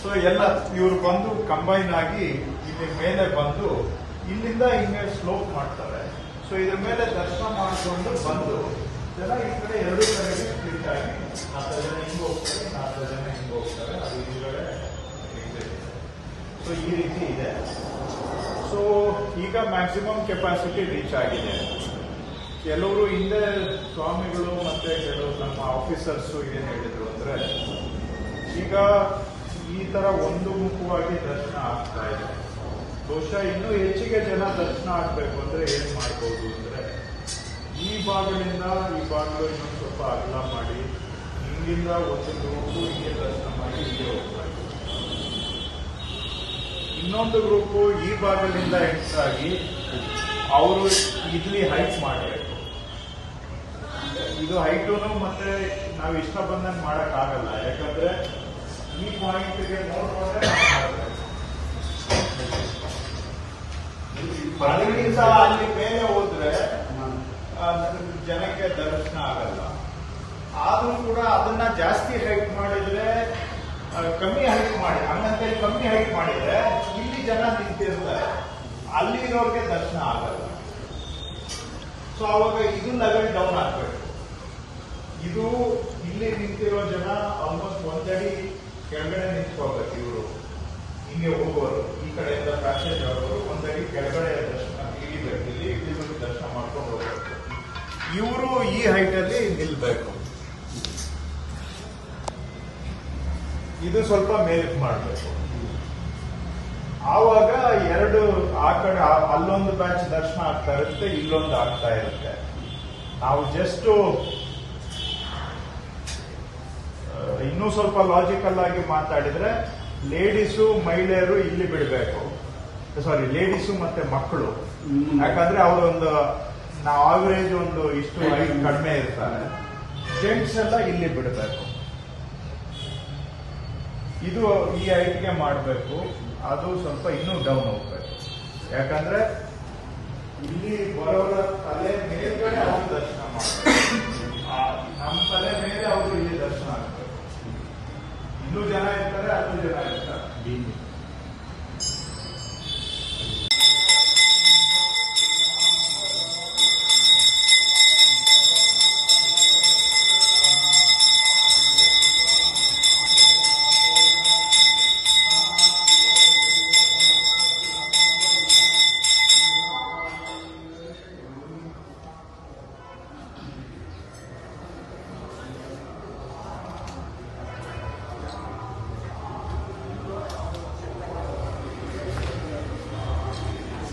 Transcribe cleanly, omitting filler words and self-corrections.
So ಎಲ್ಲ ಇವರು ಬಂದು ಕಂಬೈನ್ ಆಗಿ ಇಲ್ಲಿ ಮೇಲೆ ಬಂದು ಇಲ್ಲಿಂದ ಹಿಂಗೆ ಸ್ಲೋಪ್ ಮಾಡ್ತಾರೆ. ಸೊ ಇದ್ರ ಮೇಲೆ ದರ್ಶನ ಮಾಡಿಕೊಂಡು ಬಂದು ಜನ ಈ ಕಡೆ ಎರಡು ಕಡೆಗೆ ಸ್ಪ್ಲಿಟ್ ಆಗಿ 40 ಜನ ಹಿಂಗೆ ಹೋಗ್ತಾರೆ, 40 ಜನ ಹಿಂಗೆ ಹೋಗ್ತಾರೆ. ಅದು ಹಿಂದ್ಗಡೆ ಸೊ ಈ ರೀತಿ ಇದೆ. ಸೊ ಈಗ ಮ್ಯಾಕ್ಸಿಮಮ್ ಕೆಪಾಸಿಟಿ ರೀಚ್ ಆಗಿದೆ. ಕೆಲವರು ಹಿಂದೆ ಸ್ವಾಮಿಗಳು ಮತ್ತೆ ಕೆಲವರು ನಮ್ಮ ಆಫೀಸರ್ಸು ಏನ್ ಹೇಳಿದ್ರು ಅಂದ್ರೆ ಈಗ ಈ ತರ ಒಂದು ಮುಖವಾಗಿ ದರ್ಶನ ಆಗ್ತಾ ಇದೆ. ಬಹುಶಃ ಇನ್ನೂ ಹೆಚ್ಚಿಗೆ ಜನ ದರ್ಶನ ಆಗ್ಬೇಕು ಅಂದ್ರೆ ಏನ್ ಮಾಡ್ಬೋದು ಅಂದ್ರೆ ಈ ಭಾಗದಿಂದ ಈ ಭಾಗಗಳು ಇನ್ನೊಂದು ಸ್ವಲ್ಪ ಅಗಲ ಮಾಡಿ ಹಿಂಗಿಂದ ಒಂದು ಗ್ರೂಪು ಹಿಂಗೆ ದರ್ಶನ ಮಾಡಿ ಹಿಂಗೆ ಹೋಗ್ತಾರೆ. ಇನ್ನೊಂದು ಗ್ರೂಪು ಈ ಭಾಗದಿಂದ ಹೆಚ್ಚಾಗಿ ಅವರು ಇಲ್ಲಿ ಹೈಟ್ ಮಾಡಬೇಕು. ಇದು ಹೈಟುನು ಮತ್ತೆ ನಾವು ಇಷ್ಟ ಬಂದಂಗೆ ಮಾಡಕ್ ಆಗಲ್ಲ, ಯಾಕಂದ್ರೆ ಈ ಪಾಯಿಂಟ್ಗೆ ನೋಡ್ಕೊಂಡ್ರೆ ಅದಕ್ಕಿಂತ ಅಲ್ಲಿ ಮೇಲೆ ಹೋದ್ರೆ ಜನಕ್ಕೆ ದರ್ಶನ ಆಗಲ್ಲ. ಆದ್ರೂ ಕೂಡ ಅದನ್ನ ಜಾಸ್ತಿ ಹೈಟ್ ಮಾಡಿದ್ರೆ ಕಮ್ಮಿ ಹೈಟ್ ಮಾಡಿ ಹಂಗಂತೇಳಿ ಕಮ್ಮಿ ಹೈಟ್ ಮಾಡಿದ್ರೆ ಇಲ್ಲಿ ಜನ ನಿಂತಿರ್ತಾರೆ, ಅಲ್ಲಿರೋರ್ಗೆ ದರ್ಶನ ಆಗಲ್ಲ. ಸೊ ಅವಾಗ ಇದು ಲೆವೆಲ್ ಡೌನ್ ಆಗ್ಬೇಕು. ಇದು ಇಲ್ಲಿ ನಿಂತಿರೋ ಜನ ಆಲ್ಮೋಸ್ಟ್ ಒಂದಡಿ ಕೆಳಗಡೆ ನಿಂತ್ಕೋಬೇಕು. ಇವರು ಹಿಂಗೆ ಹೋಗೋರು ಈ ಕಡೆಯಿಂದ ಪ್ಯಾಸೇಜ್ ಆಗೋರು ಒಂದಡಿ ಕೆಳಗಡೆ ದರ್ಶನ ಇಳಿಬೇಕು, ಇಲ್ಲಿ ಇಳಿದು ದರ್ಶನ ಮಾಡ್ಕೊಂಡು ಹೋಗ್ಬೇಕು. ಇವರು ಈ ಹೈಟ್ ಅಲ್ಲಿ ನಿಲ್ಬೇಕು. ಇದು ಸ್ವಲ್ಪ ಮೇಲಕ್ಕೆ ಮಾಡಬೇಕು. ಆವಾಗ ಎರಡು ಆ ಕಡೆ ಅಲ್ಲೊಂದು ಬ್ಯಾಚ್ ದರ್ಶನ ಆಗ್ತಾ ಇರುತ್ತೆ, ಇಲ್ಲೊಂದು ಆಗ್ತಾ ಇರುತ್ತೆ. ನಾವು ಜಸ್ಟ್ ಇನ್ನೂ ಸ್ವಲ್ಪ ಲಾಜಿಕಲ್ ಆಗಿ ಮಾತಾಡಿದ್ರೆ ಲೇಡೀಸು ಮಹಿಳೆಯರು ಇಲ್ಲಿ ಬಿಡಬೇಕು, ಸಾರಿ ಲೇಡೀಸು ಮತ್ತೆ ಮಕ್ಕಳು. ಯಾಕಂದ್ರೆ ಅವರೊಂದು ನಾವು ಆವರೇಜ್ ಒಂದು ಇಷ್ಟು ಹೈಟ್ ಕಡಿಮೆ ಇರ್ತಾರೆ. ಜೆಂಟ್ಸ್ ಎಲ್ಲ ಇಲ್ಲಿ ಬಿಡಬೇಕು. ಇದು ಈ ಹೈಟ್ಗೆ ಮಾಡಬೇಕು. ಅದು ಸ್ವಲ್ಪ ಇನ್ನೂ ಡೌನ್ ಹೋಗ್ಬೇಕು. ಯಾಕಂದ್ರೆ ಇಲ್ಲಿ ಬರೋರ ತಲೆ ಮೇಲ್ಗಡೆ ಅವರು ದರ್ಶನ ಮಾಡಬೇಕು, ನಮ್ಮ ತಲೆ ಮೇಲೆ ಅವರು ಇಲ್ಲಿ ದರ್ಶನ ಆಗ್ಬೇಕು. ಇನ್ನೂ ಜನ ಇರ್ತಾರೆ, 10 ಜನ ಇರ್ತಾರೆ.